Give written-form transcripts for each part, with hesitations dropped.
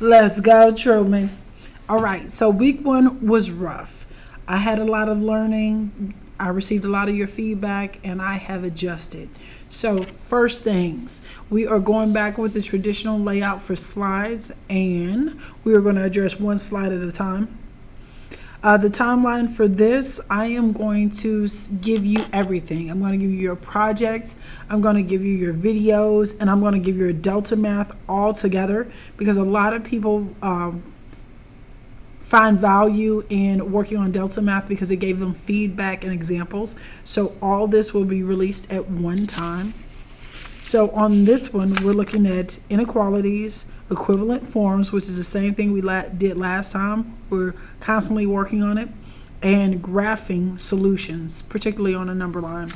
Let's go, Truman. All right, so week one was rough. I had a lot of learning. I received a lot of your feedback and I have adjusted. So, first things, we are going back with the traditional layout for slides and we are going to address one slide at a time. The timeline for this, I am going to give you everything. I'm going to give you your projects, I'm going to give you your videos, and I'm going to give you your Delta math all together because a lot of people find value in working on Delta math because it gave them feedback and examples. So all this will be released at one time. So on this one, we're looking at inequalities, equivalent forms, which is the same thing we did last time. We're constantly working on it, and graphing solutions, particularly on a number line.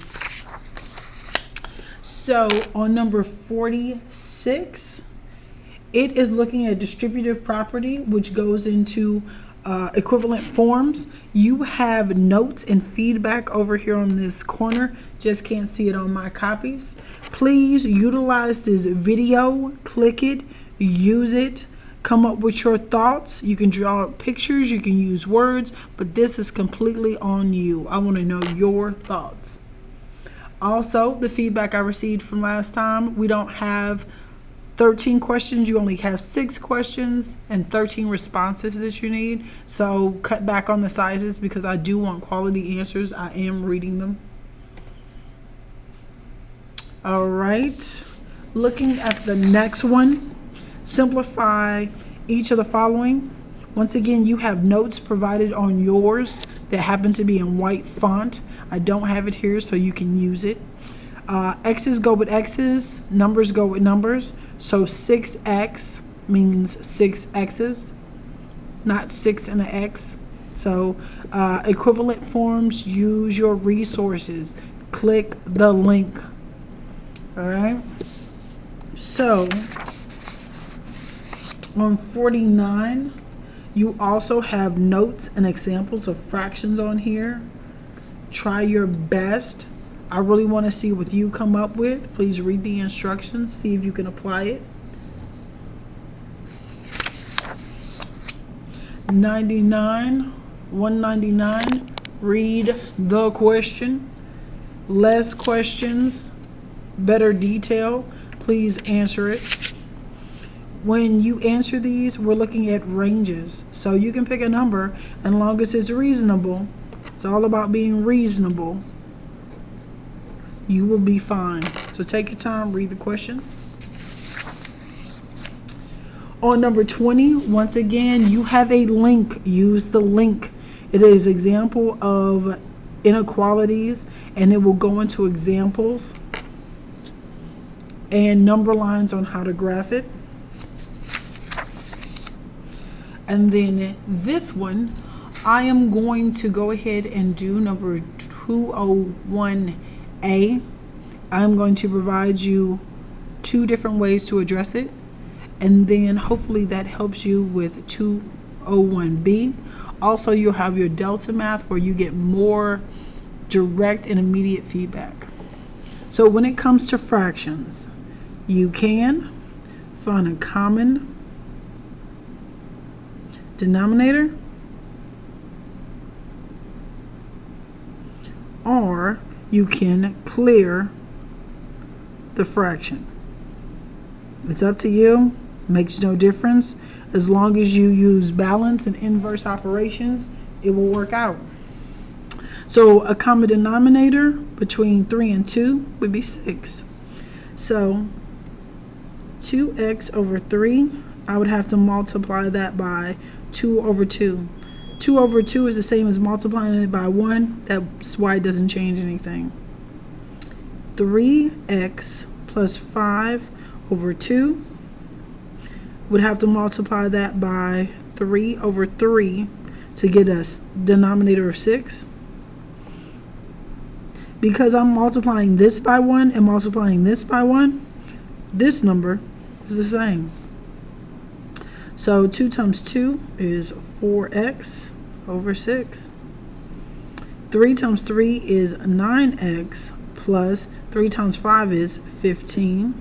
So on number 46, it is looking at distributive property, which goes into equivalent forms. You have notes and feedback over here on this corner. Just can't see it on my copies. Please utilize this video, click it, use it, come up with your thoughts. You can draw pictures, you can use words, but this is completely on you. I want to know your thoughts. Also, the feedback I received from last time, we don't have 13 questions, you only have 6 questions and 13 responses that you need. So cut back on the sizes because I do want quality answers. I am reading them. All right, looking at the next one, simplify each of the following. Once again, you have notes provided on yours that happen to be in white font. I don't have it here, so you can use it. X's go with X's, numbers go with numbers. So 6x means 6 X's, not 6 and an X. So equivalent forms, use your resources. Click the link. All right. So on 49, you also have notes and examples of fractions on here. Try your best. I really want to see what you come up with. Please read the instructions, see if you can apply it. 99, 199, read the question. Less questions, better detail. Please answer it. When you answer these, we're looking at ranges. So you can pick a number, and long as it's reasonable, it's all about being reasonable, you will be fine. So take your time, read the questions. On number 20, once again, you have a link. Use the link. It is an example of inequalities, and it will go into examples and number lines on how to graph it. And then this one, I am going to go ahead and do number 201A. I'm going to provide you 2 different ways to address it, and then hopefully that helps you with 201B. Also, you'll have your Delta math where you get more direct and immediate feedback. So when it comes to fractions, you can find a common denominator, or you can clear the fraction. It's up to you. Makes no difference. As long as you use balance and inverse operations, it will work out. So a common denominator between 3 and 2 would be 6. So 2x over 3, I would have to multiply that by 2 over 2. 2 over 2 is the same as multiplying it by 1. That's why it doesn't change anything. 3x plus 5 over 2 would have to multiply that by 3 over 3 to get us denominator of 6. Because I'm multiplying this by 1 and multiplying this by 1, this number is the same. So 2 times 2 is 4x over 6. 3 times 3 is 9x plus 3 times 5 is 15.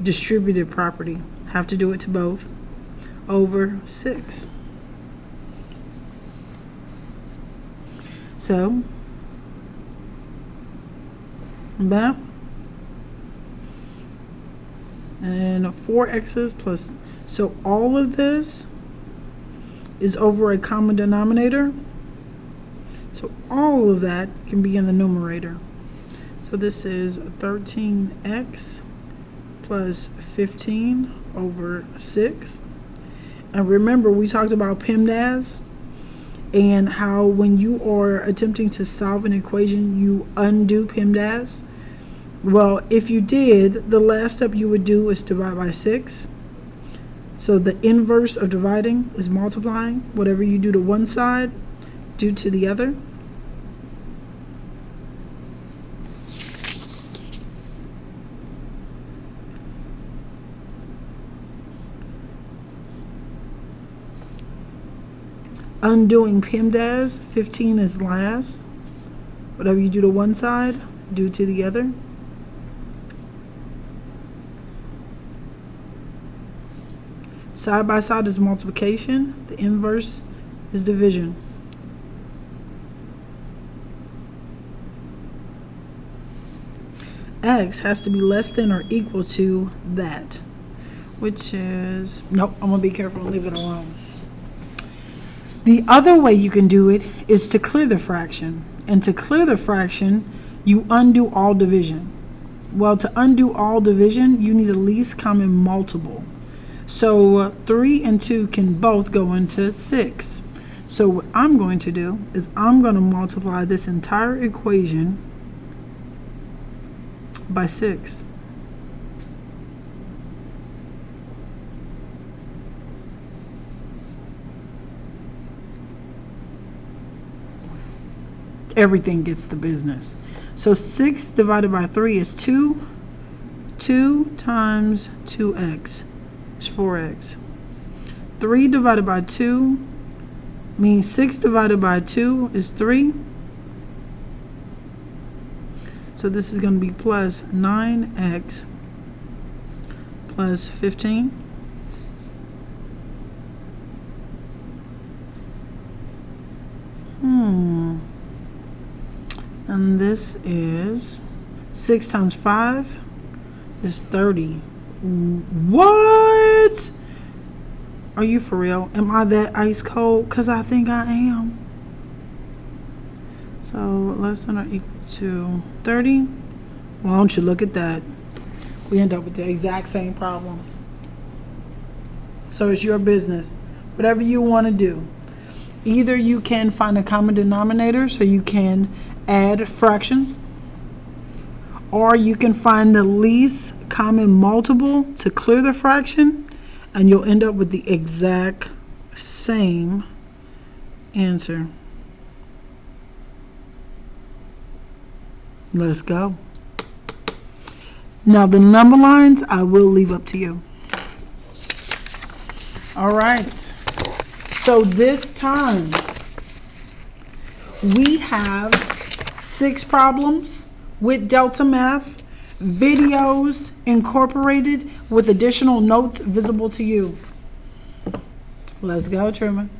Distributed property. Have to do it to both. over 6. So, that, and 4 x's plus, so all of this is over a common denominator. So all of that can be in the numerator. So this is 13x plus 15 over 6. And remember, we talked about PEMDAS and how when you are attempting to solve an equation, you undo PEMDAS. Well, if you did, the last step you would do is divide by 6. So the inverse of dividing is multiplying. Whatever you do to one side, do to the other. Undoing PEMDAS, 15 is last. Whatever you do to one side, do to the other. Side by side is multiplication. The inverse is division. X has to be less than or equal to that, which is, nope, I'm gonna be careful and leave it alone. The other way you can do it is to clear the fraction. And to clear the fraction, you undo all division. Well, to undo all division, you need a least common multiple. So 3 and 2 can both go into 6. So what I'm going to do is I'm going to multiply this entire equation by 6. Everything gets the business. So 6 divided by 3 is 2. 2 times 2x is 4x. 3 divided by 2 means 6 divided by 2 is 3. So this is going to be plus 9x plus 15. And this is 6 times 5 is 30. What? Are you for real? Am I that ice cold? Because I think I am. So less than or equal to 30. Why don't you look at that? We end up with the exact same problem. So it's your business. Whatever you want to do. Either you can find a common denominator so you can add fractions, or you can find the least common multiple to clear the fraction, and you'll end up with the exact same answer. Let's go. Now the number lines I will leave up to you. All right. So this time we have 6 problems with Delta Math, videos incorporated with additional notes visible to you. Let's go, Truman.